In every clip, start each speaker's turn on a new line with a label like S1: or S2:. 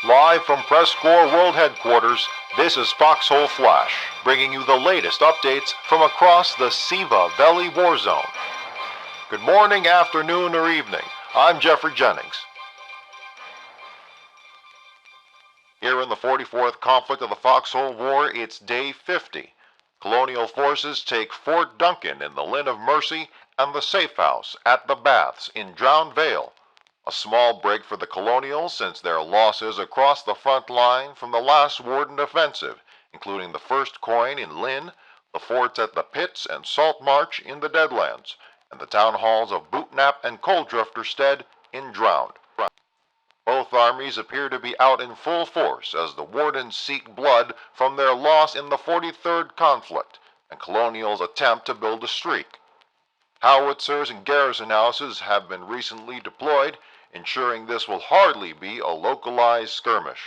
S1: Live from PressCorps World Headquarters, this is Foxhole Flash, bringing you the latest updates from across the Siva Valley war zone. Good morning, afternoon, or evening. I'm Jeffrey Jennings. Here in the 44th conflict of the Foxhole War, it's day 50. Colonial forces take Fort Duncan in the Lynn of Mercy and the Safe House at the Baths in Drowned Vale. A small break for the Colonials since their losses across the front line from the last Warden offensive, including the first coin in Lynn, the forts at the Pits and Salt March in the Deadlands, and the town halls of Bootnap and Coldrifter Stead in Drowned. Both armies appear to be out in full force as the Wardens seek blood from their loss in the 43rd conflict, and Colonials attempt to build a streak. Howitzers and garrison houses have been recently deployed, ensuring this will hardly be a localized skirmish.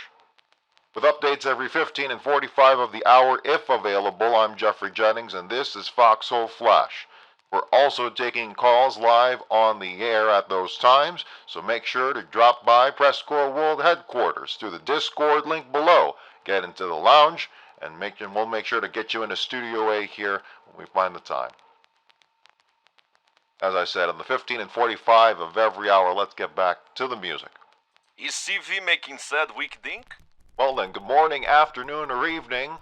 S1: With updates every 15 and 45 of the hour, if available, I'm Jeffrey Jennings, and this is Foxhole Flash. We're also taking calls live on the air at those times, so make sure to drop by PressCorps World Headquarters through the Discord link below. Get into the lounge, and we'll make sure to get you into Studio A here when we find the time. As I said, on the 15 and 45 of every hour, let's get back to the music.
S2: Is CV making sad weak dink?
S1: Well then, good morning, afternoon, or evening.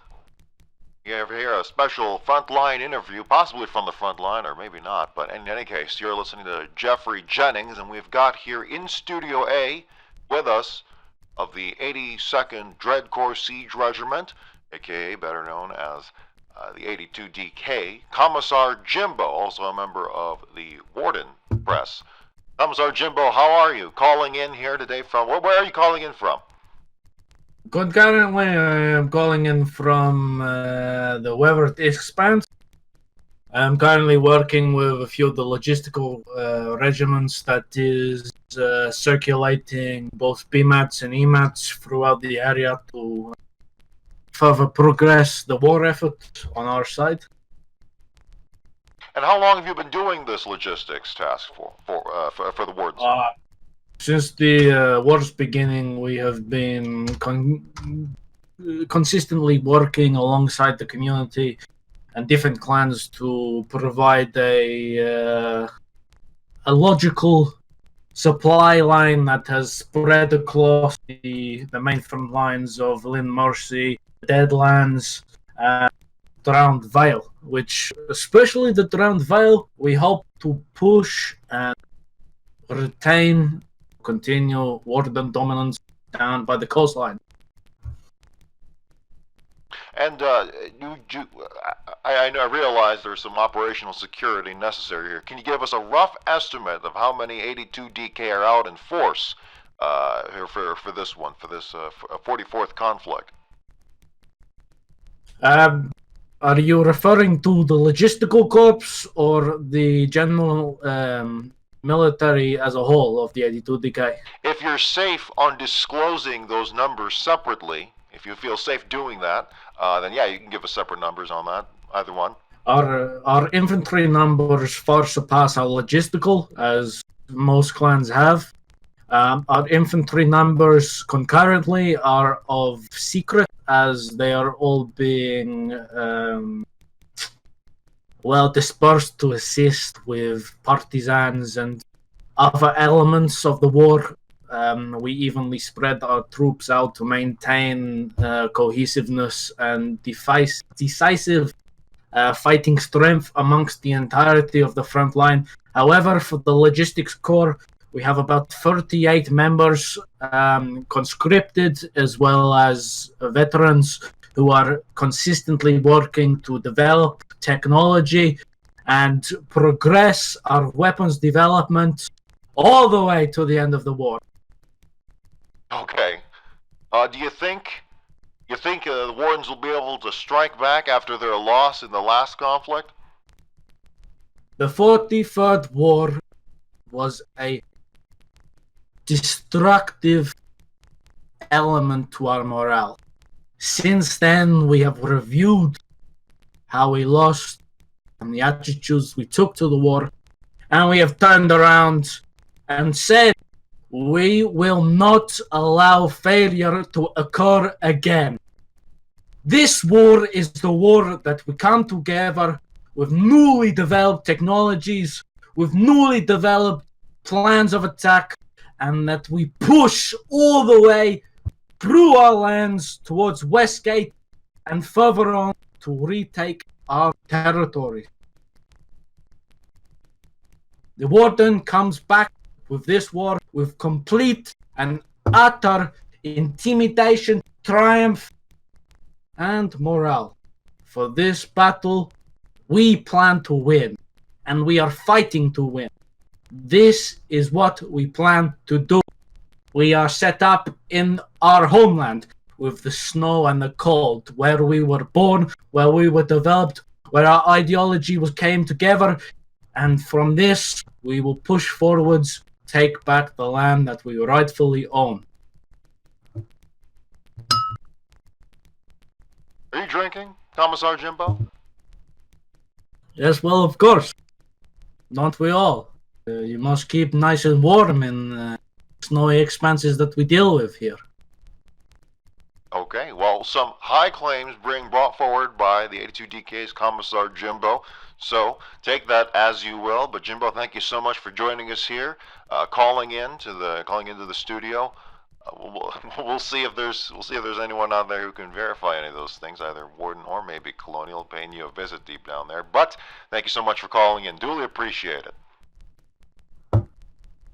S1: You have here a special frontline interview, possibly from the front line, or maybe not, but in any case, you're listening to Jeffrey Jennings, and we've got here in Studio A with us of the 82nd Dread Corps Siege Regiment, aka better known as the 82 DK, Commissar Jimbo, also a member of the Warden Press. Commissar Jimbo, how are you? Calling in here today from, where are you calling in from?
S3: Concurrently, I am calling in from the Weathered Expanse. I'm currently working with a few of the logistical regiments that is circulating both PMATs and EMATs throughout the area to further progress the war effort on our side.
S1: And how long have you been doing this logistics task for the wards?
S3: Since the war's beginning, we have been consistently working alongside the community and different clans to provide a logical supply line that has spread across the main front lines of Lynn Mercy, Deadlands, and Drowned Vale, which, especially the Drowned Vale, we hope to push and retain, continue Warden dominance down by the coastline.
S1: And I realize there's some operational security necessary here. Can you give us a rough estimate of how many 82 DK are out in force here for this one, for this 44th conflict?
S3: Are you referring to the logistical corps or the general military as a whole of the 82 DK?
S1: If you're safe on disclosing those numbers separately, if you feel safe doing that, then yeah, you can give us separate numbers on that, either one.
S3: Our infantry numbers far surpass our logistical, as most clans have. Our infantry numbers concurrently are of secret, as they are all being well dispersed to assist with partisans and other elements of the war. We evenly spread our troops out to maintain cohesiveness and decisive fighting strength amongst the entirety of the front line. However, for the logistics corps, we have about 38 members conscripted, as well as veterans who are consistently working to develop technology and progress our weapons development all the way to the end of the war.
S1: Okay. Do you think the Wardens will be able to strike back after their loss in the last conflict?
S3: The 43rd war was a destructive element to our morale. Since then, we have reviewed how we lost and the attitudes we took to the war, and we have turned around and said We will not allow failure to occur again. This war is the war that we come together with newly developed technologies, with newly developed plans of attack, and that we push all the way through our lands towards Westgate and further on to retake our territory. The warden comes back with this war with complete and utter intimidation, triumph, and morale. For this battle, we plan to win, and we are fighting to win. This is what we plan to do. We are set up in our homeland with the snow and the cold, where we were born, where we were developed, where our ideology came together, and from this, we will push forwards, take back the land that we rightfully own.
S1: Are you drinking, Commissar Jimbo?
S3: Yes, well, of course. Don't we all? You must keep nice and warm in snowy expanses that we deal with here.
S1: Okay, well, some high claims being brought forward by the 82DK's Commissar Jimbo. So take that as you will. But Jimbo, thank you so much for joining us here, calling into the studio. We'll see if there's anyone out there who can verify any of those things, either Warden or maybe Colonial, paying you a visit deep down there. But thank you so much for calling in. Duly appreciate it.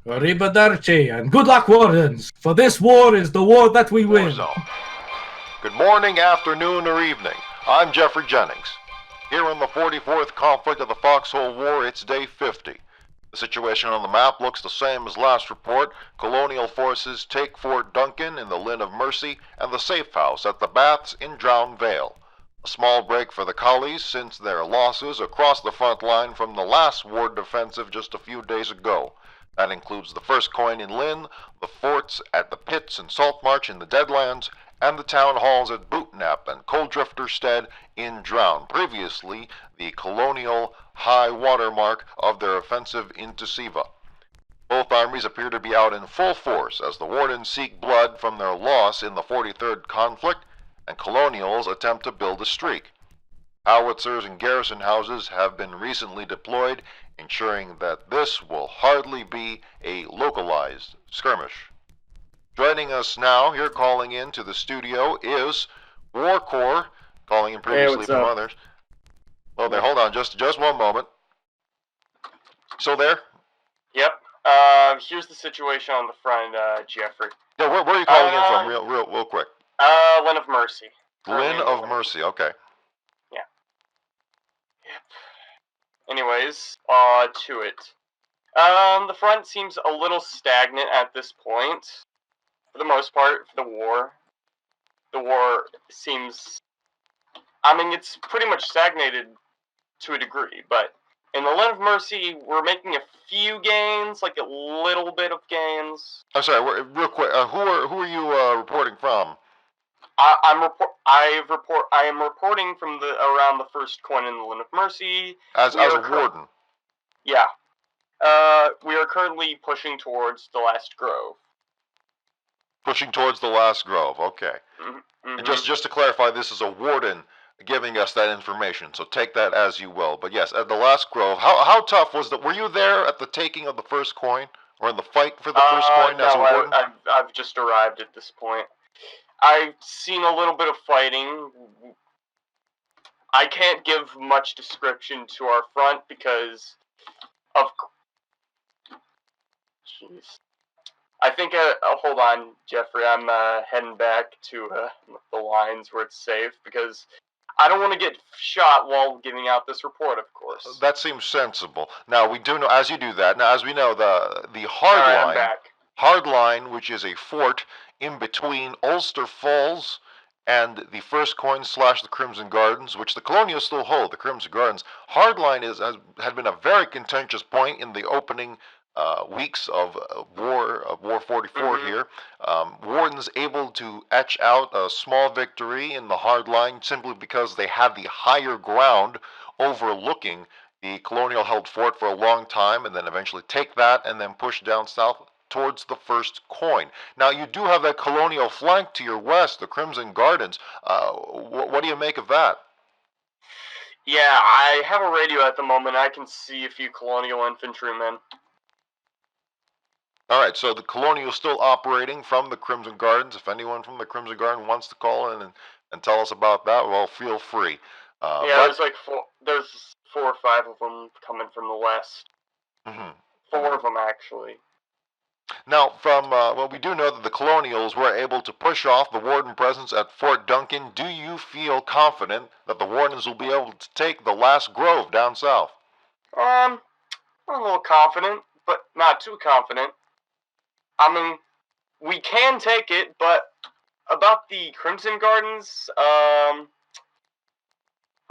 S3: Arrivederci, and good luck, Wardens, for this war is the war that we win.
S1: Warzone. Good morning, afternoon, or evening. I'm Jeffrey Jennings. Here in the 44th conflict of the Foxhole War, it's day 50. The situation on the map looks the same as last report. Colonial forces take Fort Duncan in the Lynn of Mercy and the safe house at the Baths in Drown Vale. A small break for the collies since their losses across the front line from the last ward defensive just a few days ago. That includes the first coin in Lynn, the forts at the Pits and Saltmarsh in the Deadlands, and the town halls at Bootnap and Coldrifter Stead in Drown, previously the colonial high water mark of their offensive into Siva. Both armies appear to be out in full force as the Wardens seek blood from their loss in the 43rd conflict, and colonials attempt to build a streak. Howitzers and garrison houses have been recently deployed, ensuring that this will hardly be a localized skirmish. Joining us now, here calling in to the studio, is War Corps, calling in previously from others. Well, there, hold on, just one moment. So there?
S4: Yep. Here's the situation on the front, Jeffrey.
S1: Yeah, where are you calling in from, real quick?
S4: Lynn of Mercy.
S1: Lynn of Mercy, okay.
S4: Yeah. Yep. Anyways, to it. The front seems a little stagnant at this point. For the most part, for the war. The war seems... I mean, it's pretty much stagnated to a degree, but in the Lynn of Mercy, we're making a few gains, like a little bit of gains.
S1: I'm sorry, real quick, who are you reporting from?
S4: I am reporting from around the first coin in the Lynn of Mercy.
S1: As a warden?
S4: Yeah. We are currently pushing towards the last grove.
S1: Pushing towards the last grove, okay.
S4: Mm-hmm.
S1: And just to clarify, this is a warden giving us that information, so take that as you will. But yes, at the last grove, how tough was that? Were you there at the taking of the first coin, or in the fight for the first coin as a warden?
S4: No, I've just arrived at this point. I've seen a little bit of fighting. I can't give much description to our front because of... Jeez. I think, hold on, Jeffrey, I'm heading back to the lines where it's safe, because I don't want to get shot while giving out this report, of course.
S1: That seems sensible. Now, we do know, as you do that, now, as we know, the hard line, which is a fort in between Ulster Falls and the first coin / the Crimson Gardens, which the Colonials still hold, the Crimson Gardens. Hardline had been a very contentious point in the opening weeks of War 44 here. Wardens able to etch out a small victory in the hard line simply because they had the higher ground overlooking the colonial held fort for a long time, and then eventually take that and then push down south towards the first coin. Now, you do have that colonial flank to your west, the Crimson Gardens. What do you make of that?
S4: Yeah, I have a radio at the moment. I can see a few colonial infantrymen.
S1: All right, so the Colonial is still operating from the Crimson Gardens. If anyone from the Crimson Garden wants to call in and tell us about that, well, feel free.
S4: There's like there's 4 or 5 of them coming from the west.
S1: Mm-hmm.
S4: 4 of them, actually.
S1: Now, we do know that the Colonials were able to push off the Warden presence at Fort Duncan. Do you feel confident that the Wardens will be able to take the last grove down south?
S4: I'm a little confident, but not too confident. I mean, we can take it, but about the Crimson Gardens,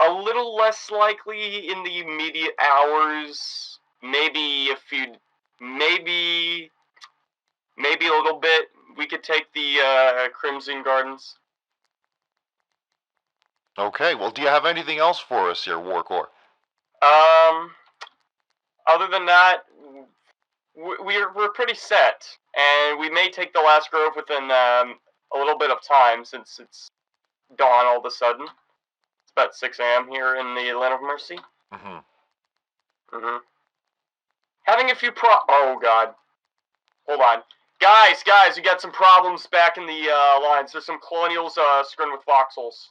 S4: a little less likely in the immediate hours. Maybe a little bit. We could take the Crimson Gardens.
S1: Okay, well, do you have anything else for us here, War Corps?
S4: Other than that, we're pretty set, and we may take the last grove within a little bit of time, since it's dawn all of a sudden. It's about 6 a.m. here in the Land of Mercy. Having a few oh god. Hold on. Guys, we got some problems back in the lines. There's some Colonials screwing with Foxholes.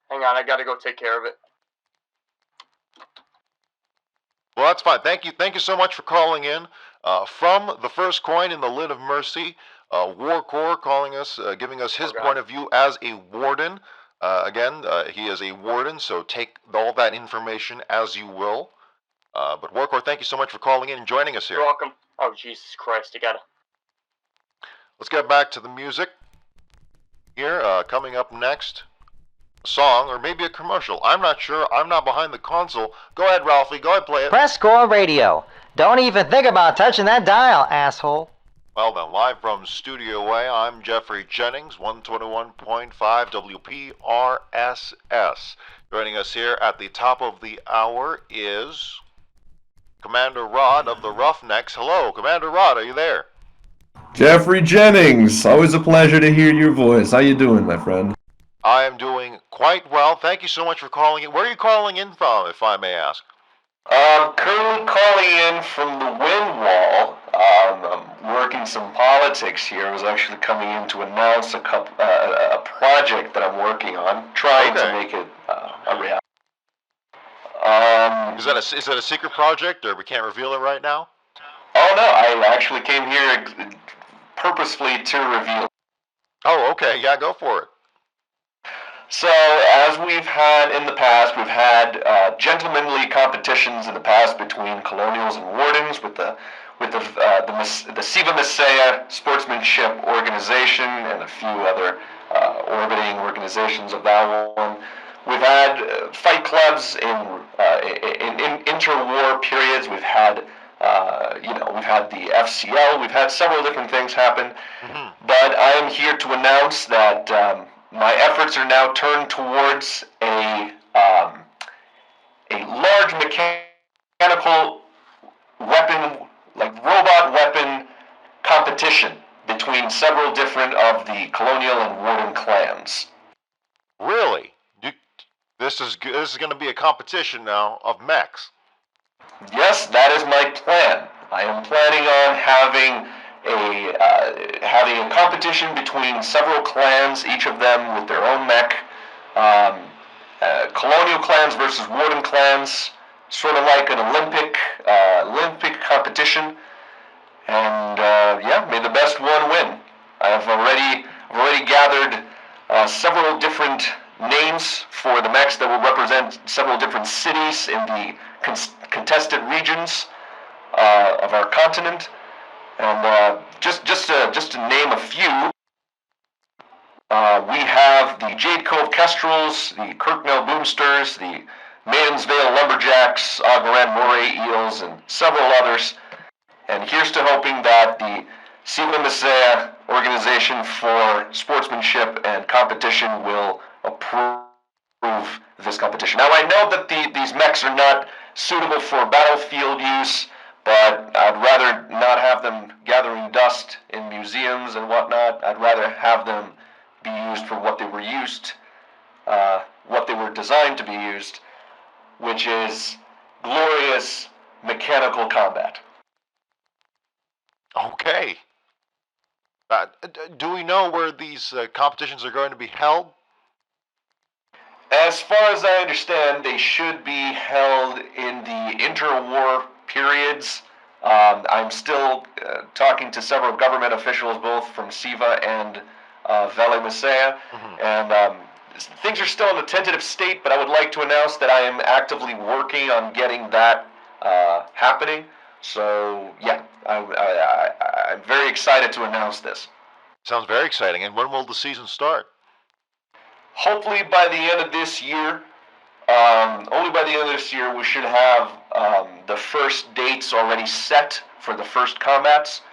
S4: Hang on, I gotta go take care of it.
S1: Well, that's fine. Thank you so much for calling in. From the first coin in the Land of Mercy, War Corps calling us, giving us his point of view as a warden. Again, he is a warden, so take all that information as you will. But War Corps, thank you so much for calling in and joining us here.
S4: You're welcome. Oh, Jesus Christ,
S1: Let's get back to the music here. Coming up next, a song or maybe a commercial. I'm not sure. I'm not behind the console. Go ahead, Ralphie. Go ahead, play it.
S5: PressCorps Radio. Don't even think about touching that dial, asshole.
S1: Well then, live from Studio A, I'm Jeffrey Jennings, 121.5 WPRSS. Joining us here at the top of the hour is Commander Rod of the Roughnecks. Hello, Commander Rod, are you there?
S6: Jeffrey Jennings, always a pleasure to hear your voice. How you doing, my friend?
S1: I am doing quite well. Thank you so much for calling in. Where are you calling in from, if I may ask?
S6: I'm currently calling in from the wind wall. I'm working some politics here. I was actually coming in to announce a project that I'm working on, trying to make it a reality.
S1: Is that a secret project, or we can't reveal it right now?
S6: Oh no, I actually came here purposefully to reveal.
S1: Oh, okay, yeah, go for it.
S6: So, as we've had in the past, we've had gentlemanly competitions in the past between Colonials and Wardens with the Siva Masaya Sportsmanship Organization and a few other orbiting organizations of that one. We've had fight clubs in interwar periods. We've had we've had the FCL. We've had several different things happen. But I am here to announce that my efforts are now turned towards a large mechanical weapon, like robot weapon competition between several different of the Colonial and Warden clans.
S1: Really? This is going to be a competition now of mechs.
S6: Yes, that is my plan. I am planning on having a competition between several clans, each of them with their own mech. Colonial clans versus Warden clans, sort of like an Olympic competition. And may the best one win. I've already gathered several different names for the mechs that will represent several different cities in the contested regions of our continent. And just to name a few, we have the Jade Cove Kestrels, the Kirknell Boomsters, the Maiden's Vale Lumberjacks, Augaran Moray Eels, and several others. And here's to hoping that the Siva Masaya Organization for Sportsmanship and Competition will approve this competition. Now, I know that these mechs are not suitable for battlefield use, but I'd rather not have them gathering dust in museums and whatnot. I'd rather have them be used for what they were designed to be used, which is glorious mechanical combat.
S1: Okay. Do we know where these competitions are going to be held?
S6: As far as I understand, they should be held in the interwar periods. I'm still talking to several government officials, both from Siva and Vele Masaya, and things are still in a tentative state, but I would like to announce that I am actively working on getting that happening. So, yeah, I'm very excited to announce this.
S1: Sounds very exciting. And when will the season start?
S6: Hopefully by the end of this year. Only by the end of this year we should have the first dates already set for the first combats.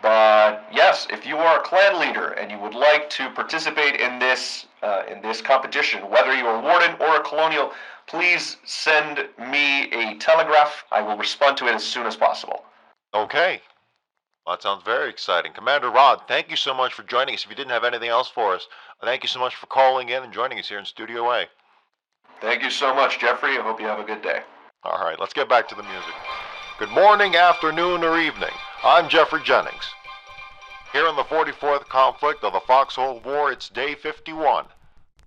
S6: But yes, if you are a clan leader and you would like to participate in this competition, whether you're a warden or a colonial, please send me a telegraph. I will respond to it as soon as possible.
S1: Okay. Well, that sounds very exciting. Commander Rod, thank you so much for joining us. If you didn't have anything else for us, thank you so much for calling in and joining us here in Studio A.
S6: Thank you so much, Jeffrey. I hope you have a good day.
S1: All right, let's get back to the music. Good morning, afternoon, or evening. I'm Jeffrey Jennings. Here in the 44th conflict of the Foxhole War, it's day 51.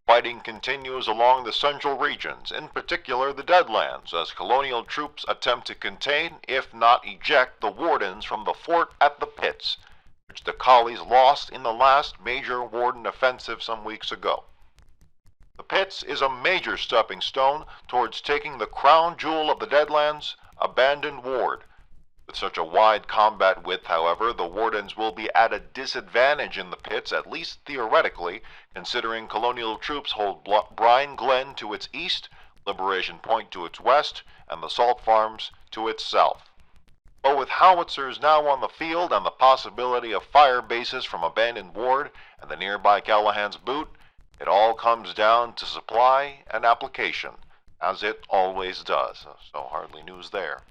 S1: Fighting continues along the central regions, in particular the Deadlands, as colonial troops attempt to contain, if not eject, the wardens from the fort at the pits, which the collies lost in the last major warden offensive some weeks ago. The pits is a major stepping stone towards taking the crown jewel of the Deadlands, abandoned ward. With such a wide combat width, however, the wardens will be at a disadvantage in the pits, at least theoretically, considering colonial troops hold Brine Glen to its east, Liberation Point to its west, and the salt farms to its south. But with howitzers now on the field and the possibility of fire bases from abandoned ward and the nearby Callahan's Boot, it all comes down to supply and application, as it always does, so hardly news there.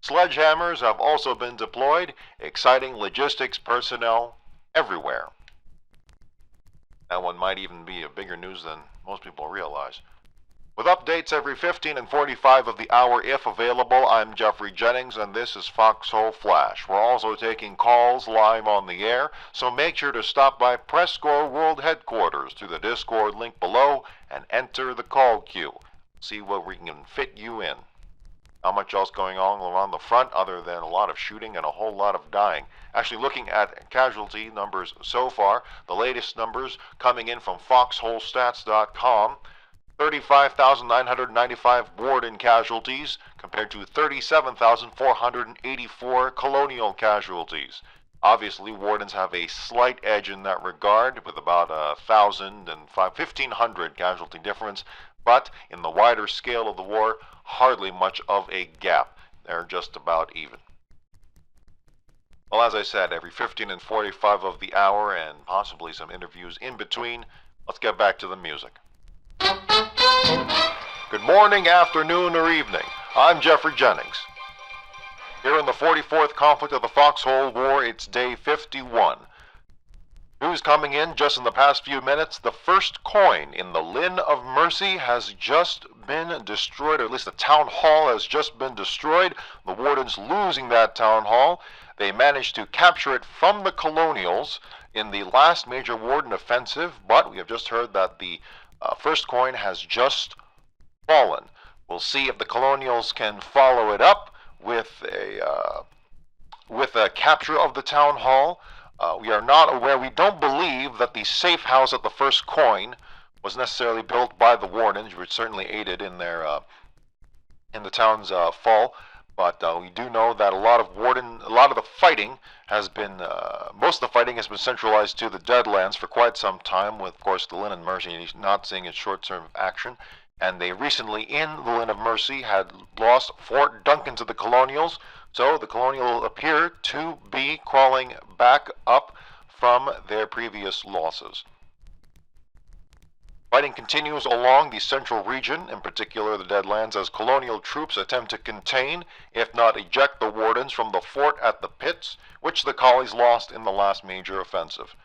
S1: Sledgehammers have also been deployed, exciting logistics personnel everywhere. That one might even be a bigger news than most people realize. With updates every 15 and 45 of the hour if available, I'm Jeffrey Jennings and this is Foxhole Flash. We're also taking calls live on the air, so make sure to stop by PressCorps World Headquarters through the Discord link below and enter the call queue. See what we can fit you in. Not much else going on around the front other than a lot of shooting and a whole lot of dying. Actually, looking at casualty numbers so far, the latest numbers coming in from foxholestats.com, 35,995 warden casualties compared to 37,484 colonial casualties. Obviously, wardens have a slight edge in that regard with about 1,500 casualty difference, but in the wider scale of the war, hardly much of a gap. They're just about even. Well, as I said, every 15 and 45 of the hour and possibly some interviews in between, let's get back to the music. Good morning, afternoon, or evening. I'm Jeffrey Jennings. Here in the 44th conflict of the Foxhole War, it's day 51. News coming in just in the past few minutes. The first coin in the Linn of Mercy has just been destroyed, or at least the town hall has just been destroyed. The wardens losing that town hall. They managed to capture it from the colonials in the last major warden offensive, but we have just heard that the first coin has just fallen. We'll see if the colonials can follow it up with a capture of the town hall. We are not aware, we don't believe that the safe house at the first coin was necessarily built by the wardens, which certainly aided in their in the town's fall. But we do know that a lot of the fighting has been, most of the fighting has been centralized to the Deadlands for quite some time, with, of course, the Linn of Mercy not seeing its short-term action. And they recently, in the Linn of Mercy, had lost Fort Duncan to the colonials, so the colonials appear to be crawling back up from their previous losses. Fighting continues along the central region, in particular the Deadlands, as colonial troops attempt to contain, if not eject, the Wardens from the fort at the Pits, which the Collies lost in the last major offensive.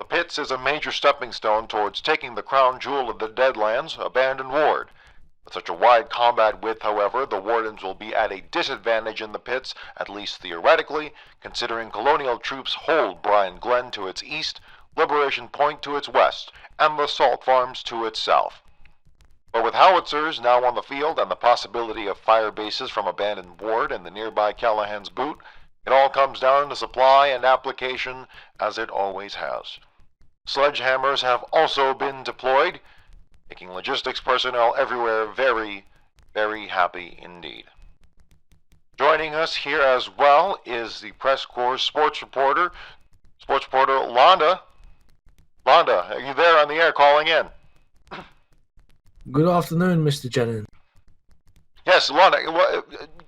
S1: The Pits is a major stepping stone towards taking the crown jewel of the Deadlands, Abandoned Ward. With such a wide combat width, however, the Wardens will be at a disadvantage in the Pits, at least theoretically, considering colonial troops hold Bryan Glen to its east, Liberation Point to its west, and the salt farms to its south. But with howitzers now on the field and the possibility of fire bases from Abandoned Ward and the nearby Callahan's Boot, it all comes down to supply and application, as it always has. Sledgehammers have also been deployed, making logistics personnel everywhere very, very happy indeed. Joining us here as well is the PressCorps sports reporter Landa. Landa, are you there on the air calling in?
S3: Good afternoon, Mr. Jennings.
S1: Yes, Landa,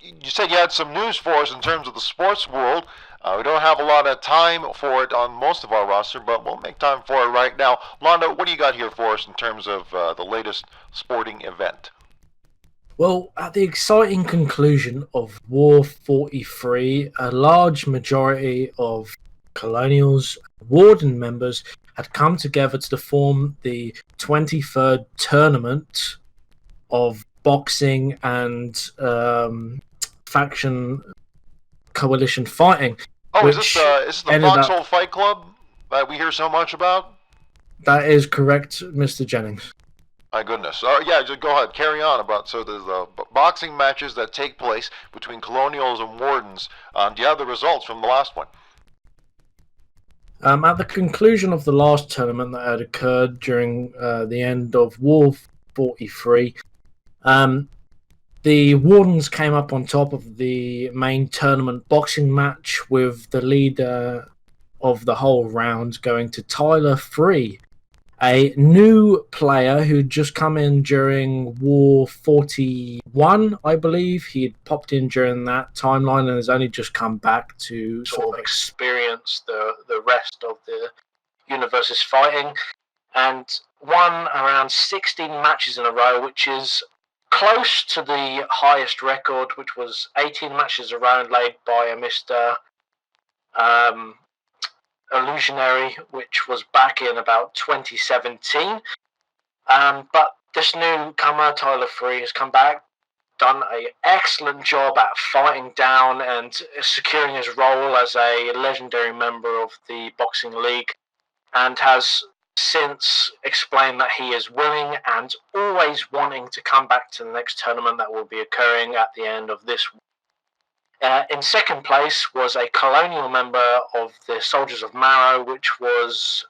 S1: you said you had some news for us in terms of the sports world. We don't have a lot of time for it on most of our roster, but we'll make time for it right now. Landa, what do you got here for us in terms of the latest sporting event?
S3: Well, at the exciting conclusion of War 43, a large majority of Colonials, Warden members had come together to form the 23rd tournament of boxing and faction coalition fighting.
S1: Oh, is this the Foxhole Fight Club that we hear so much about?
S3: That is correct, Mr. Jennings.
S1: My goodness. Yeah, just go ahead. Carry on about. So there's boxing matches that take place between Colonials and Wardens. Do you have the results from the last one?
S3: At the conclusion of the last tournament that had occurred during the end of War 43, the Wardens came up on top of the main tournament boxing match, with the leader of the whole round going to Tyler Free, a new player who'd just come in during War 41, I believe. He had popped in during that timeline and has only just come back to sort of experience the rest of the universe's fighting, and won around 16 matches in a row, which is close to the highest record, which was 18 matches around laid by a Mr. Illusionary, which was back in about 2017. But this newcomer, Tyler Free, has come back, done an excellent job at fighting down and securing his role as a legendary member of the Boxing League, and has since explained that he is willing and always wanting to come back to the next tournament that will be occurring at the end of this. In second place was a colonial member of the Soldiers of Marrow, which was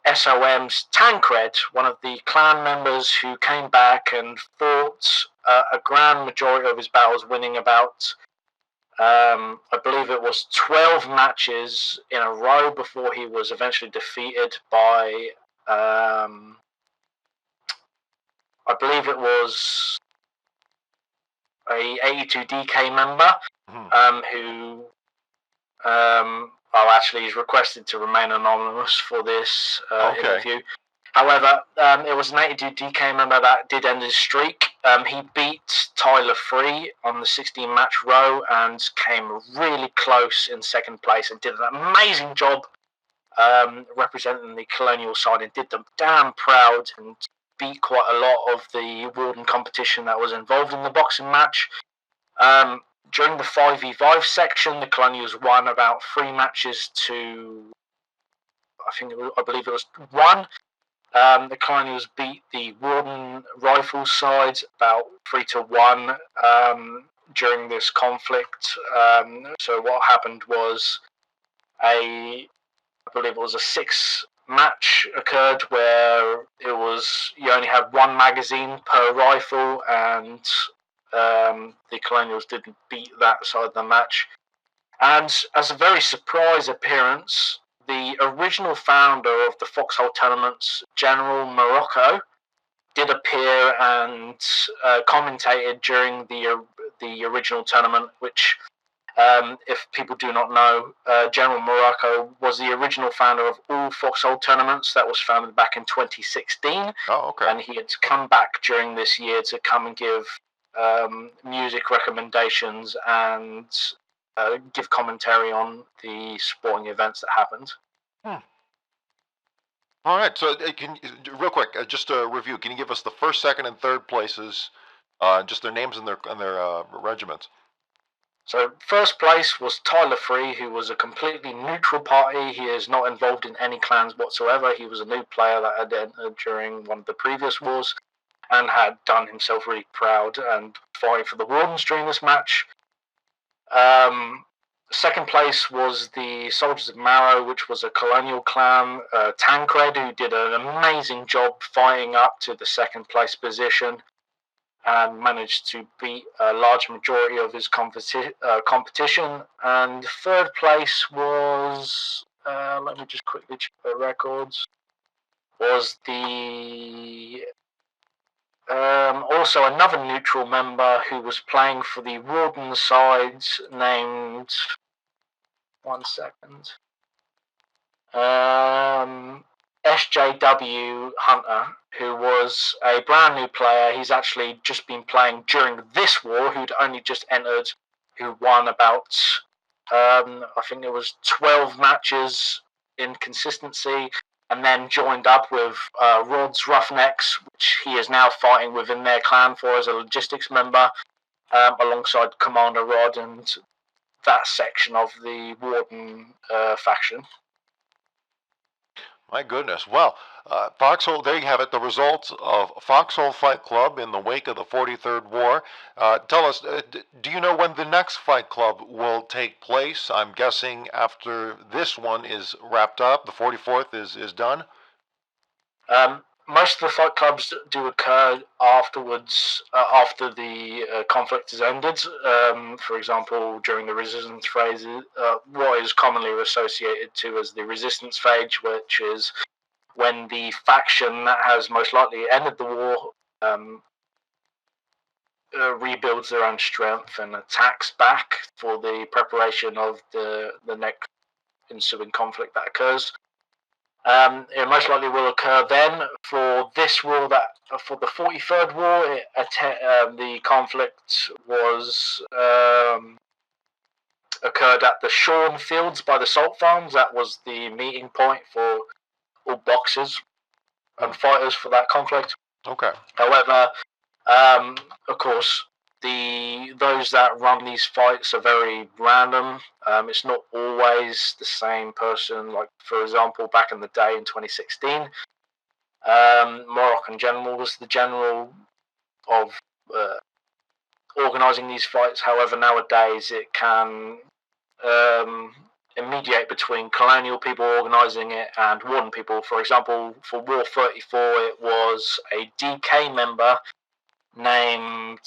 S3: SOM's Tancred, one of the clan members who came back and fought a grand majority of his battles, winning about, I believe it was 12 matches in a row before he was eventually defeated by, I believe it was a 82 DK member, who actually he's requested to remain anonymous for this interview. However, it was an 82 DK member that did end his streak. He beat Tyler Free on the 16-match row and came really close in second place and did an amazing job representing the colonial side, and did them damn proud and beat quite a lot of the Warden competition that was involved in the boxing match. During the 5v5 section, the Colonials won about 3 matches to, I believe it was 1. The Colonials beat the Warden Rifle side about 3-1 during this conflict. So what happened was I believe it was a 6-match occurred where it was you only had 1 magazine per rifle, and the Colonials didn't beat that side of the match. And as a very surprise appearance, the original founder of the Foxhole tournaments, General Morocco, did appear and commentated during the original tournament, which If people do not know, General Morocco was the original founder of all Foxhole tournaments. That was founded back in 2016.
S1: Oh, okay.
S3: And he had come back during this year to come and give music recommendations and give commentary on the sporting events that happened.
S1: All right. So, real quick, just a review. Can you give us the first, second, and third places, just their names and their regiments?
S3: So first place was Tyler Free, who was a completely neutral party. He is not involved in any clans whatsoever. He was a new player that had entered during one of the previous wars and had done himself really proud and fighting for the Wardens during this match. Second place was the Soldiers of Marrow, which was a colonial clan. Tancred, who did an amazing job fighting up to the second place position and managed to beat a large majority of his competition. And third place was, let me just quickly check the records, was the also another neutral member who was playing for the Warden side named, one second, SJW Hunter, who was a brand new player. He's actually just been playing during this war, who'd only just entered, who won about, I think it was 12 matches in consistency, and then joined up with Rod's Roughnecks, which he is now fighting within their clan for as a logistics member, alongside Commander Rod and that section of the Warden faction.
S1: My goodness. Well, Foxhole, there you have it, the results of Foxhole Fight Club in the wake of the 43rd War. Tell us, do you know when the next Fight Club will take place? I'm guessing after this one is wrapped up, the 44th is done?
S3: Most of the fight clubs do occur afterwards, after the conflict has ended. For example, during the resistance phase, what is commonly associated to as the resistance phase, which is when the faction that has most likely ended the war rebuilds their own strength and attacks back for the preparation of the next ensuing conflict that occurs. It most likely will occur then. For this war, for the 43rd War, the conflict was occurred at the Shorn Fields by the salt farms. That was the meeting point for all boxers and fighters for that conflict.
S1: Okay.
S3: However, of course, those that run these fights are very random. It's not always the same person. Like, for example, back in the day in 2016, Moroccan General was the general of organising these fights. However, nowadays it can mediate between colonial people organising it and Warden people. For example, for War 34, it was a DK member named...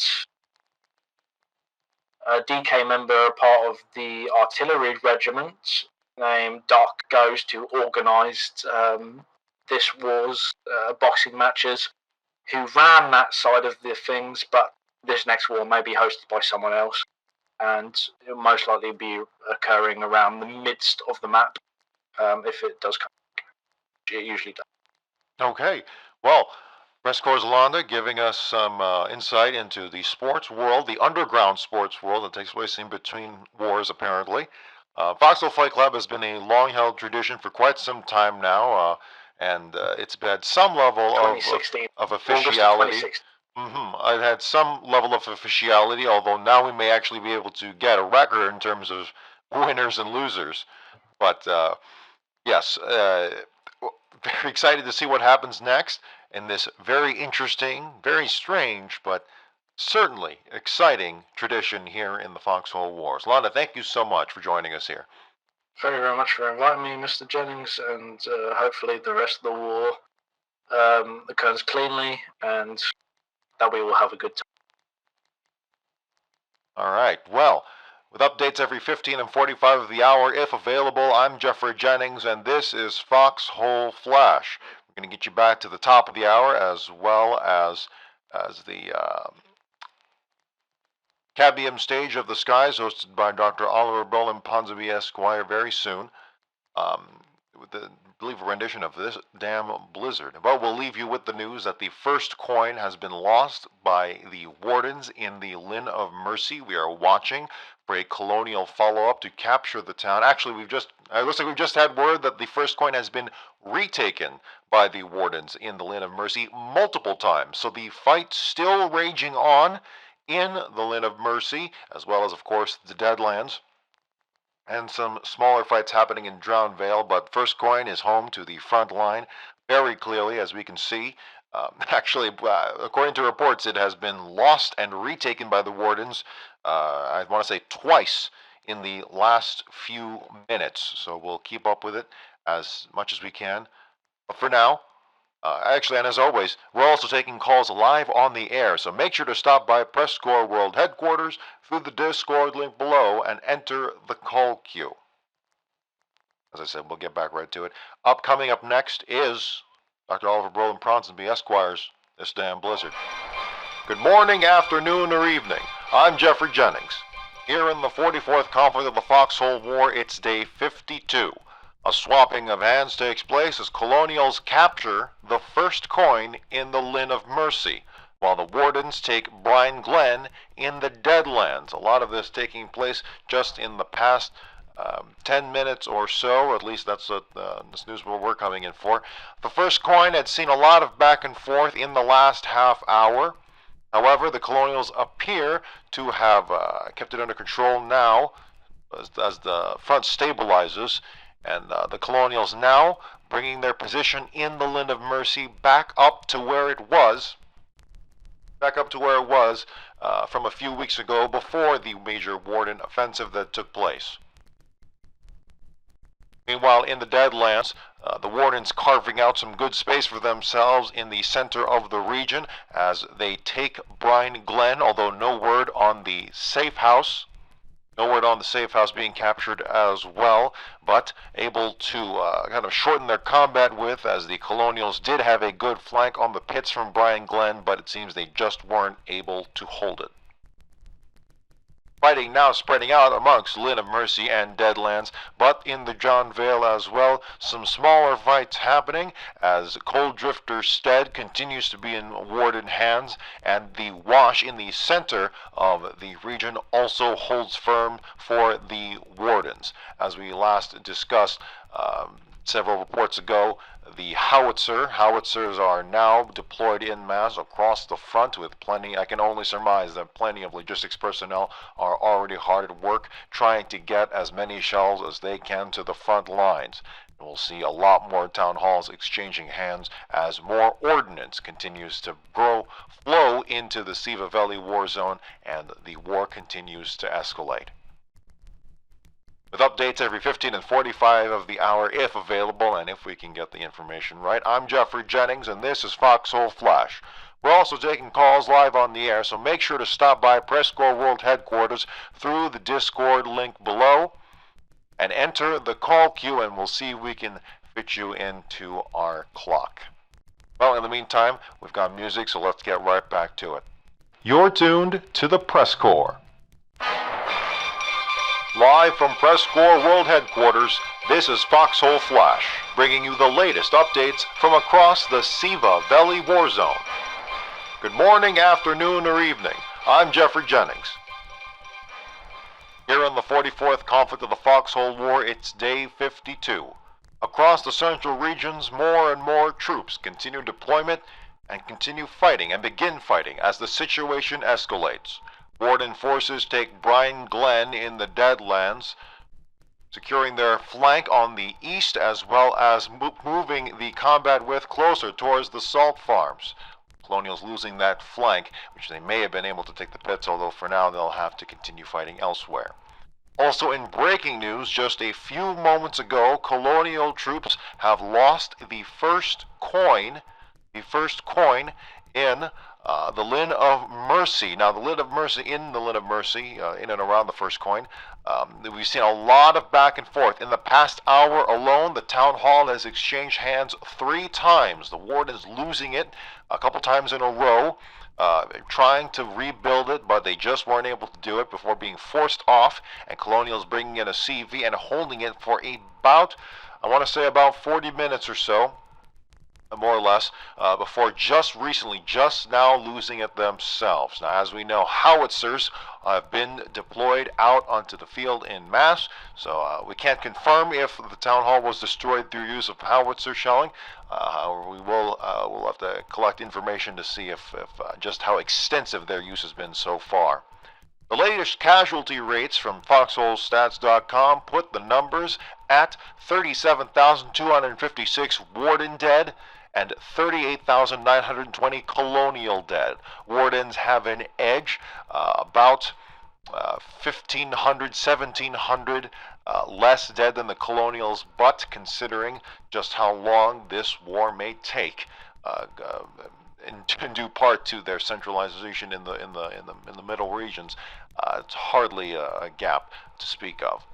S3: A DK member, part of the artillery regiment, named Dark Ghost, who organised this war's boxing matches, who ran that side of the things, but this next war may be hosted by someone else, and it will most likely be occurring around the midst of the map, if it does come. It usually does.
S1: Okay. Well, PressCorps Landa giving us some insight into the sports world, the underground sports world that takes place in between wars, apparently. Foxhole Fight Club has been a long-held tradition for quite some time now, and it's had some level of officiality. It had some level of officiality, although now we may actually be able to get a record in terms of winners and losers. But yes, very excited to see what happens next in this very interesting, very strange, but certainly exciting tradition here in the Foxhole Wars. Landa, thank you so much for joining us here.
S3: Thank you very much for inviting me, Mr. Jennings, and hopefully the rest of the war occurs cleanly, and that we will have a good time.
S1: All right. Well, with updates every 15 and 45 of the hour, if available, I'm Jeffrey Jennings, and this is Foxhole Flash. We're going to get you back to the top of the hour, as well as the Cabium Stage of the Skies, hosted by Dr. Oliver Brolin Ponsonby Esquire very soon. With the believe a rendition of This Damn Blizzard. But we'll leave you with the news that the first coin has been lost by the wardens in the Linn of Mercy. We are watching for a colonial follow-up to capture the town. Actually, it looks like we've just had word that the first coin has been retaken by the wardens in the Linn of Mercy multiple times. So the fight still raging on in the Linn of Mercy, as well as, of course, the Deadlands. And some smaller fights happening in Drowned Vale, but first coin is home to the front line very clearly, as we can see. Actually, according to reports, it has been lost and retaken by the wardens, I want to say twice in the last few minutes. So we'll keep up with it as much as we can. But for now, actually, and as always, we're also taking calls live on the air, so make sure to stop by PressCorps World Headquarters through the Discord link below and enter the call queue. As I said, we'll get back right to it. Coming up next is Dr. Oliver Brolin Ponsonby Esquire's This Damn Blizzard. Good morning, afternoon, or evening. I'm Jeffrey Jennings. Here in the 44th conflict of the Foxhole War, it's day 52. A swapping of hands takes place as colonials capture the first coin in the Linn of Mercy, while the wardens take Brine Glen in the Deadlands. A lot of this taking place just in the past 10 minutes or so, or at least that's what this news we're coming in for. The first coin had seen a lot of back and forth in the last half hour. However, the colonials appear to have kept it under control now as the front stabilizes. And the colonials now bringing their position in the Linn of Mercy back up to where it was from a few weeks ago before the major warden offensive that took place. Meanwhile, in the Deadlands, the wardens carving out some good space for themselves in the center of the region as they take Brine Glen, although no word on the safe house. No word on the safe house being captured as well, but able to kind of shorten their combat with, as the colonials did have a good flank on the pits from Brine Glen, but it seems they just weren't able to hold it. Fighting now spreading out amongst Linn of Mercy and Deadlands, but in the Drowned Vale as well, some smaller fights happening as Cold Drifter Stead continues to be in warden hands, and the Wash in the center of the region also holds firm for the wardens. As we last discussed several reports ago, the howitzers are now deployed en masse across the front with plenty, I can only surmise that plenty of logistics personnel are already hard at work trying to get as many shells as they can to the front lines. We'll see a lot more town halls exchanging hands as more ordnance continues to flow into the Siva Valley war zone and the war continues to escalate. With updates every 15 and 45 of the hour if available and if we can get the information right. I'm Jeffrey Jennings and this is Foxhole Flash. We're also taking calls live on the air, so make sure to stop by PressCorps World Headquarters through the Discord link below and enter the call queue, and we'll see if we can fit you into our clock. Well, in the meantime, we've got music, so let's get right back to it. You're tuned to the PressCorps. Live from PressCorps World Headquarters, this is Foxhole Flash, bringing you the latest updates from across the Siva Valley war zone. Good morning, afternoon, or evening. I'm Jeffrey Jennings. Here in the 44th conflict of the Foxhole War, it's day 52. Across the central regions, more and more troops continue deployment and continue fighting and begin fighting as the situation escalates. Warden forces take Brine Glen in the Deadlands, securing their flank on the east as well as moving the combat with closer towards the salt farms. Colonials losing that flank, which they may have been able to take the pits, although for now they'll have to continue fighting elsewhere. Also in breaking news, just a few moments ago, colonial troops have lost the first coin in the Linn of Mercy. Now, the Linn of Mercy, in and around the first coin, we've seen a lot of back and forth. In the past hour alone, the town hall has exchanged hands 3 times. The warden is losing it a couple times in a row. trying to rebuild it, but they just weren't able to do it before being forced off, and Colonials bringing in a CV and holding it for about, I want to say about 40 minutes or so, more or less, before just now losing it themselves. Now, as we know, howitzers have been deployed out onto the field in mass, so we can't confirm if the town hall was destroyed through use of howitzer shelling. However, we'll have to collect information to see if just how extensive their use has been so far. The latest casualty rates from FoxholeStats.com put the numbers at 37,256 Warden dead and 38,920 Colonial dead. Wardens have an edge, about 1,500, 1,700 less dead than the Colonials, but considering just how long this war may take, in due part to their centralization in the middle regions, it's hardly a gap to speak of.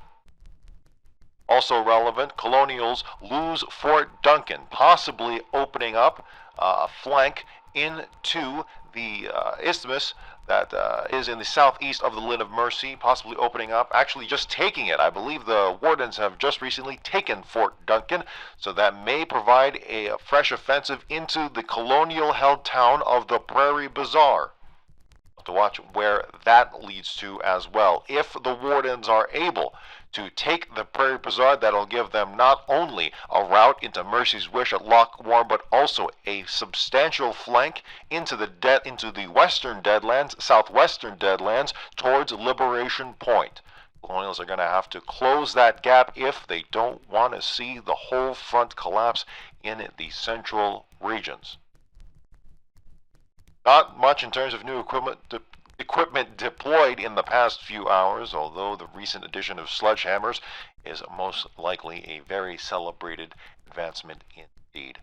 S1: Also relevant, Colonials lose Fort Duncan, possibly opening up a flank into the isthmus that is in the southeast of the Lynn of Mercy, possibly opening up, actually just taking it. I believe the Wardens have just recently taken Fort Duncan, so that may provide a fresh offensive into the Colonial-held town of the Prairie Bazaar. To watch where that leads to as well. If the Wardens are able to take the Prairie Bazaar, that'll give them not only a route into Mercy's Wish at Loch Warm, but also a substantial flank into the western Deadlands, southwestern Deadlands, towards Liberation Point. Colonials are going to have to close that gap if they don't want to see the whole front collapse in the central regions. Not much in terms of new equipment deployed in the past few hours, although the recent addition of sledgehammers is most likely a very celebrated advancement indeed.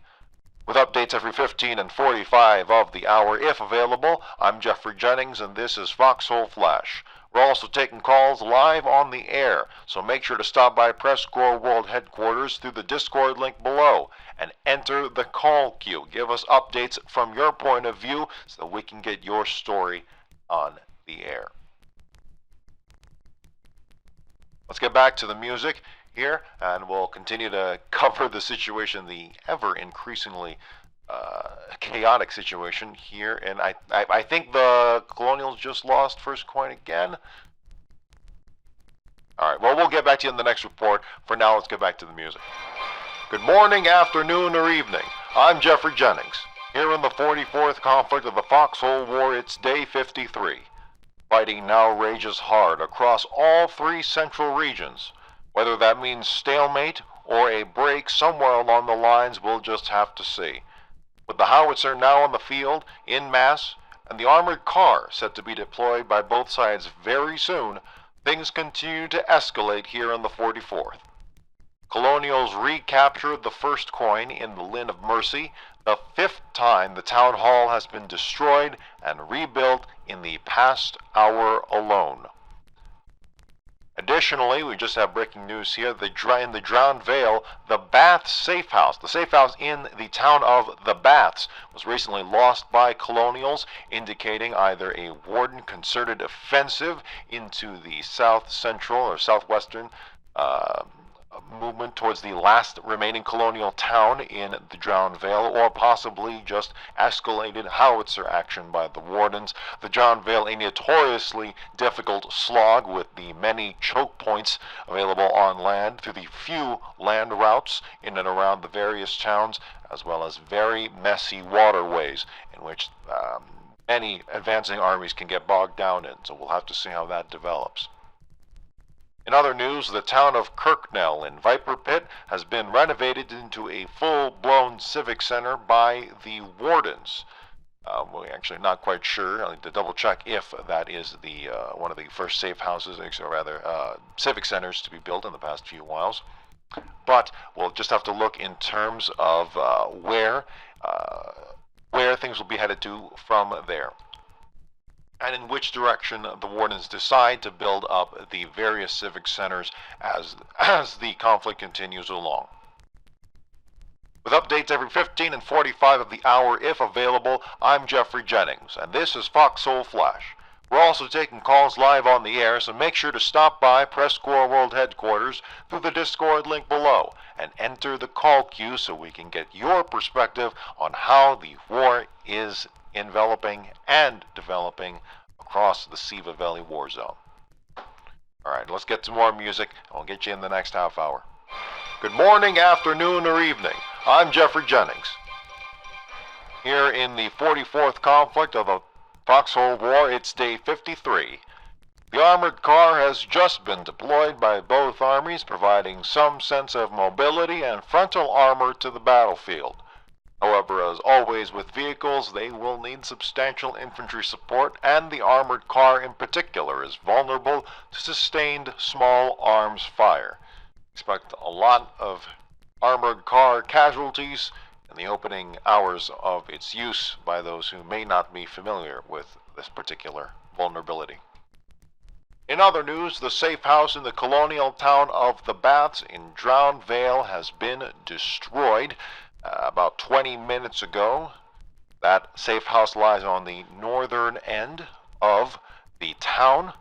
S1: With updates every 15 and 45 of the hour, if available, I'm Jeffrey Jennings, and this is Foxhole Flash. We're also taking calls live on the air, so make sure to stop by PressCorps World Headquarters through the Discord link below and enter the call queue. Give us updates from your point of view so that we can get your story on the air. Let's get back to the music here, and we'll continue to cover the situation, the ever increasingly chaotic situation here, and I think the Colonials just lost first coin again. Alright, well, we'll get back to you in the next report. For now, let's get back to the music. Good morning, afternoon, or evening. I'm Jeffrey Jennings. Here in the 44th conflict of the Foxhole War, it's day 53. Fighting now rages hard across all three central regions. Whether that means stalemate or a break somewhere along the lines, we'll just have to see. With the howitzer now on the field, in mass, and the armored car set to be deployed by both sides very soon, things continue to escalate here in the 44th. Colonials recaptured the first coin in the Lynn of Mercy, the fifth time the town hall has been destroyed and rebuilt in the past hour alone. Additionally, we just have breaking news here. In the Drowned Vale, the Baths safe house, the safe house in the town of the Baths, was recently lost by Colonials, indicating either a Warden concerted offensive into the south-central or southwestern movement towards the last remaining Colonial town in the Drowned Vale, or possibly just escalated howitzer action by the Wardens. The Drowned Vale, a notoriously difficult slog with the many choke points available on land through the few land routes in and around the various towns, as well as very messy waterways in which any advancing armies can get bogged down in. So we'll have to see how that develops. In other news, the town of Kirknell in Viper Pit has been renovated into a full-blown civic center by the Wardens. We're actually not quite sure. I need to double-check if that is the one of the first safe houses, or rather civic centers to be built in the past few whiles. But we'll just have to look in terms of where things will be headed to from there, and in which direction the Wardens decide to build up the various civic centers as the conflict continues along. With updates every 15 and 45 of the hour if available, I'm Jeffrey Jennings, and this is Foxhole Flash. We're also taking calls live on the air, so make sure to stop by PressCorps World Headquarters through the Discord link below and enter the call queue so we can get your perspective on how the war is enveloping and developing across the Siva Valley war zone. Alright, let's get some more music, and we'll get you in the next half hour. Good morning, afternoon, or evening. I'm Jeffrey Jennings. Here in the 44th conflict of the Foxhole War, it's day 53. The armored car has just been deployed by both armies, providing some sense of mobility and frontal armor to the battlefield. However, as always with vehicles, they will need substantial infantry support, and the armored car in particular is vulnerable to sustained small arms fire. Expect a lot of armored car casualties in the opening hours of its use by those who may not be familiar with this particular vulnerability. In other news, the safe house in the colonial town of the Baths in Drowned Vale has been destroyed about 20 minutes ago. That safe house lies on the northern end of the town.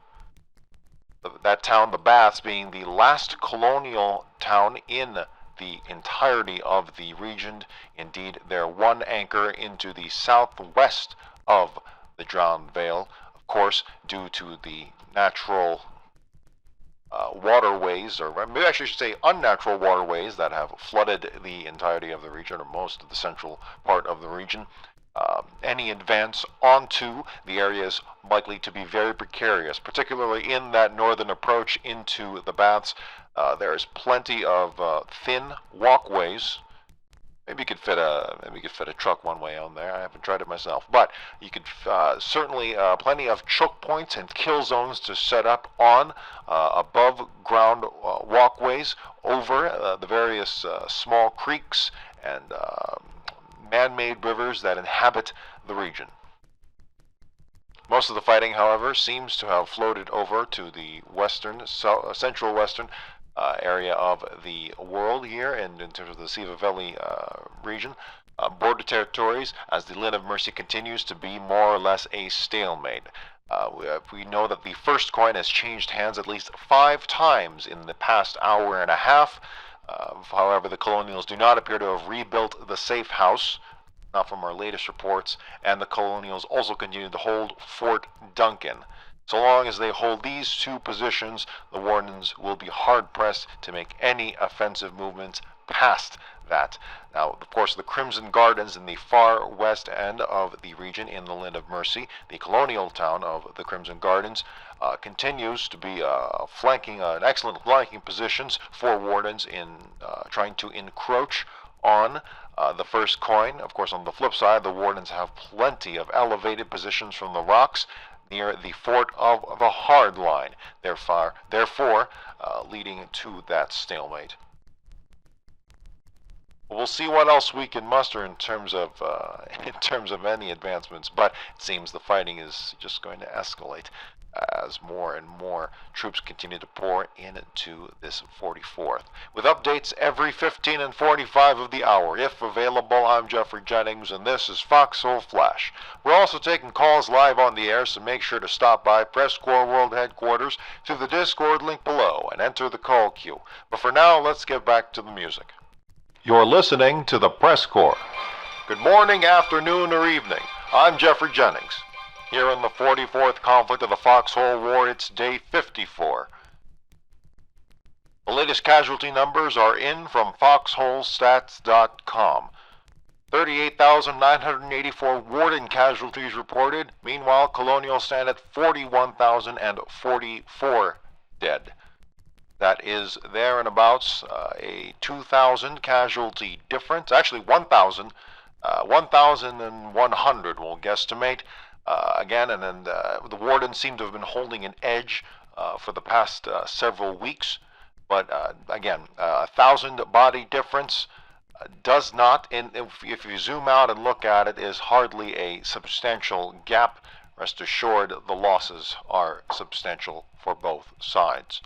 S1: That town, the Baths, being the last colonial town in the entirety of the region. Indeed, their one anchor into the southwest of the Drowned Vale, of course, due to the natural waterways, or maybe I should say unnatural waterways that have flooded the entirety of the region, or most of the central part of the region. Any advance onto the area is likely to be very precarious, particularly in that northern approach into the Baths. There is plenty of thin walkways. Maybe you could fit a truck one way on there. I haven't tried it myself, but you could certainly plenty of choke points and kill zones to set up on above ground walkways over the various small creeks and man-made rivers that inhabit the region. Most of the fighting, however, seems to have floated over to the central western area of the world here, and in terms of the Siva Valley region, border territories, as the Lin of Mercy continues to be more or less a stalemate. We know that the first coin has changed hands at least 5 times in the past hour and a half. However, the colonials do not appear to have rebuilt the safe house, not from our latest reports, and the colonials also continue to hold Fort Duncan. So long as they hold these 2 positions, the Wardens will be hard-pressed to make any offensive movements past that. Now, of course, the Crimson Gardens in the far west end of the region in the Lin of Mercy, the colonial town of the Crimson Gardens, continues to be excellent flanking positions for Wardens in trying to encroach on the first coin. Of course, on the flip side, the Wardens have plenty of elevated positions from the rocks near the fort of the Hard Line, therefore leading to that stalemate. We'll see what else we can muster in terms of any advancements, but it seems the fighting is just going to escalate as more and more troops continue to pour into this 44th. With updates every 15 and 45 of the hour, if available, I'm Jeffrey Jennings, and this is Foxhole Flash. We're also taking calls live on the air, so make sure to stop by PressCorps World Headquarters through the Discord link below and enter the call queue. But for now, let's get back to the music. You're listening to the PressCorps. Good morning, afternoon, or evening. I'm Jeffrey Jennings. Here in the 44th conflict of the Foxhole War, it's day 54. The latest casualty numbers are in from foxholestats.com. 38,984 Warden casualties reported. Meanwhile, Colonial stand at 41,044 dead. That is there and abouts a 2,000 casualty difference. Actually, 1,100 we'll guesstimate. Again, and then the Wardens seem to have been holding an edge for the past several weeks. But again, 1,000 body difference does not, if you zoom out and look at it, is hardly a substantial gap. Rest assured, the losses are substantial for both sides.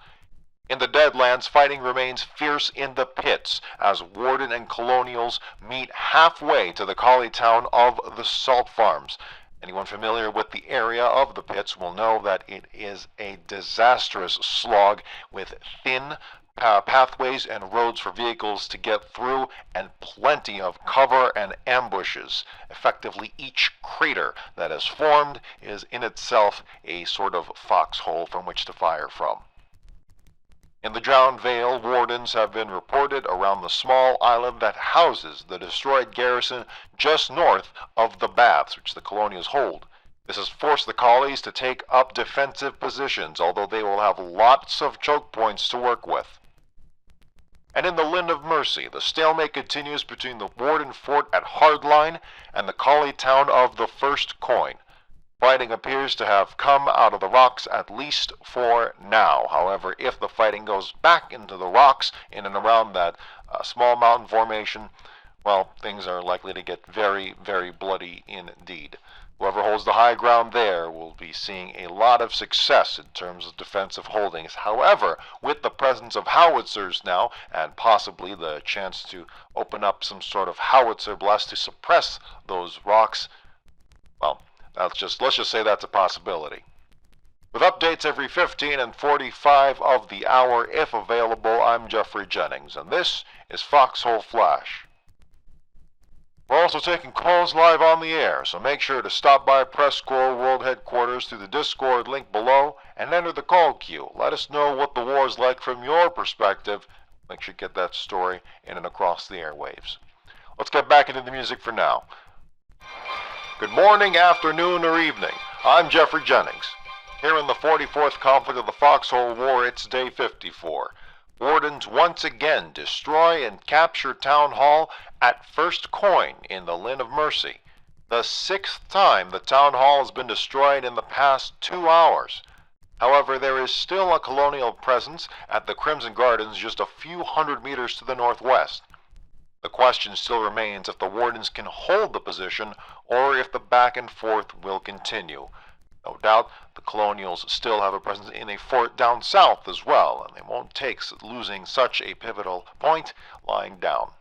S1: In the Deadlands, fighting remains fierce in the pits as Warden and Colonials meet halfway to the collie town of the Salt Farms. Anyone familiar with the area of the pits will know that it is a disastrous slog with thin pathways and roads for vehicles to get through and plenty of cover and ambushes. Effectively, each crater that is formed is in itself a sort of foxhole from which to fire from. In the Drowned Vale, wardens have been reported around the small island that houses the destroyed garrison just north of the baths, which the Colonials hold. This has forced the collies to take up defensive positions, although they will have lots of choke points to work with. And in the Lynn of Mercy, the stalemate continues between the Warden Fort at Hardline and the collie town of the First Coin. Fighting appears to have come out of the rocks, at least for now. However, if the fighting goes back into the rocks in and around that small mountain formation, well, things are likely to get very, very bloody indeed. Whoever holds the high ground there will be seeing a lot of success in terms of defensive holdings. However, with the presence of howitzers now, and possibly the chance to open up some sort of howitzer blast to suppress those rocks, well, let's just say that's a possibility. With updates every 15 and 45 of the hour, if available, I'm Jeffrey Jennings, and this is Foxhole Flash. We're also taking calls live on the air, so make sure to stop by PressCorps World Headquarters through the Discord link below and enter the call queue. Let us know what the war is like from your perspective. Make sure you get that story in and across the airwaves. Let's get back into the music for now. Good morning, afternoon, or evening. I'm Jeffrey Jennings. Here in the 44th conflict of the Foxhole War, it's day 54. Wardens once again destroy and capture Town Hall at First Coin in the Lynn of Mercy. The 6th time the Town Hall has been destroyed in the past 2 hours. However, there is still a Colonial presence at the Crimson Gardens just a few hundred meters to the northwest. The question still remains if the Wardens can hold the position or if the back and forth will continue. No doubt, the Colonials still have a presence in a fort down south as well, and they won't take losing such a pivotal point lying down.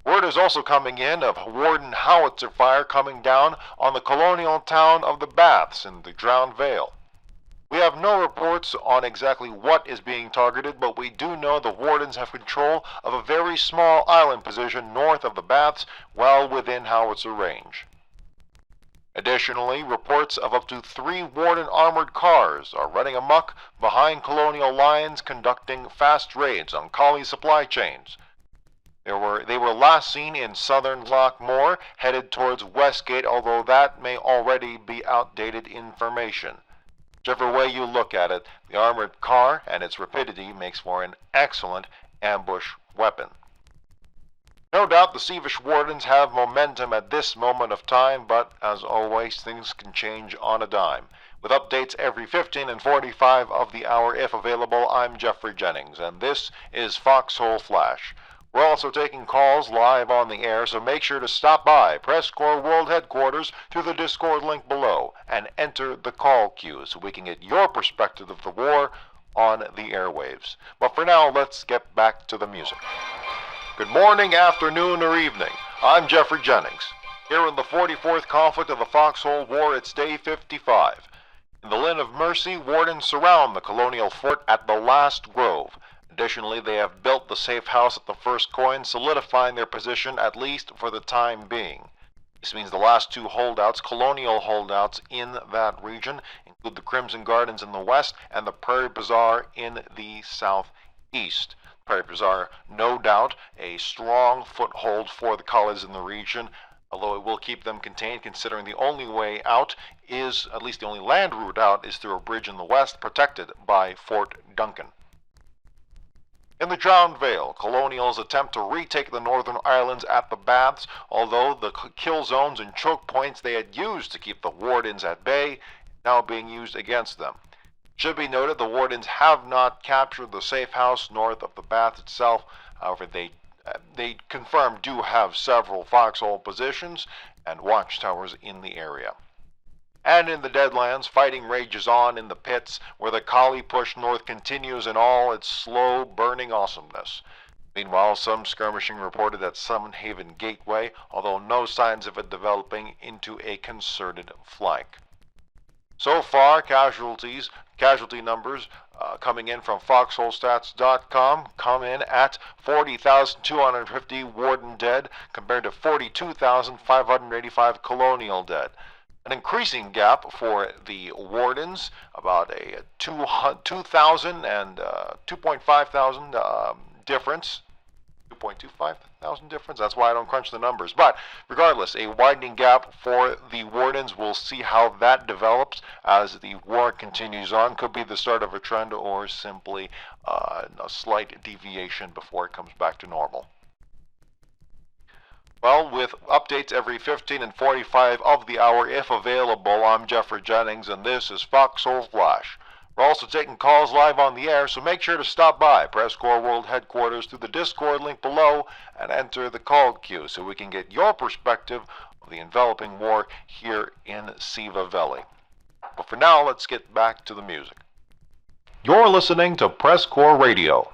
S1: Word is also coming in of Warden howitzer fire coming down on the Colonial town of the Baths in the Drowned Vale. We have no reports on exactly what is being targeted, but we do know the Wardens have control of a very small island position north of the Baths, well within howitzer range. Additionally, reports of up to 3 Warden armored cars are running amok behind Colonial lines conducting fast raids on collie supply chains. They were last seen in southern Lockmore, headed towards Westgate, although that may already be outdated information. Whichever way you look at it, the armored car and its rapidity makes for an excellent ambush weapon. No doubt the Seavish Wardens have momentum at this moment of time, but as always, things can change on a dime. With updates every 15 and 45 of the hour if available, I'm Jeffrey Jennings, and this is Foxhole Flash. We're also taking calls live on the air, so make sure to stop by PressCorps World Headquarters through the Discord link below and enter the call queue so we can get your perspective of the war on the airwaves. But for now, let's get back to the music. Good morning, afternoon, or evening. I'm Jeffrey Jennings. Here in the 44th conflict of the Foxhole War, it's day 55. In the Lynn of Mercy, Wardens surround the Colonial fort at the Last Grove. Additionally, they have built the safe house at the First Coin, solidifying their position at least for the time being. This means the last 2 holdouts, Colonial holdouts in that region, include the Crimson Gardens in the west and the Prairie Bazaar in the southeast. Prairie Bazaar, no doubt, a strong foothold for the collies in the region, although it will keep them contained considering the only way out is, at least the only land route out, is through a bridge in the west protected by Fort Duncan. In the Drowned Vale, Colonials attempt to retake the Northern Islands at the Baths, although the kill zones and choke points they had used to keep the Wardens at bay now being used against them. Should be noted the Wardens have not captured the safe house north of the Bath itself. However, they confirmed do have several foxhole positions and watchtowers in the area. And in the Deadlands, fighting rages on in the pits, where the Kali push north continues in all its slow, burning awesomeness. Meanwhile, some skirmishing reported at Summon Haven Gateway, although no signs of it developing into a concerted flank. So far, casualty numbers coming in from FoxholeStats.com come in at 40,250 Warden dead compared to 42,585 Colonial dead. An increasing gap for the Wardens, about a 2,000 and 2.5 thousand difference. 2.25 thousand difference. That's why I don't crunch the numbers. But regardless, a widening gap for the Wardens. We'll see how that develops as the war continues on. Could be the start of a trend or simply a slight deviation before it comes back to normal. Well, with updates every 15 and 45 of the hour if available, I'm Jeffrey Jennings, and this is Foxhole Flash. We're also taking calls live on the air, so make sure to stop by PressCorps World Headquarters through the Discord link below and enter the call queue so we can get your perspective of the enveloping war here in Siva Valley. But for now, let's get back to the music. You're listening to PressCorps Radio.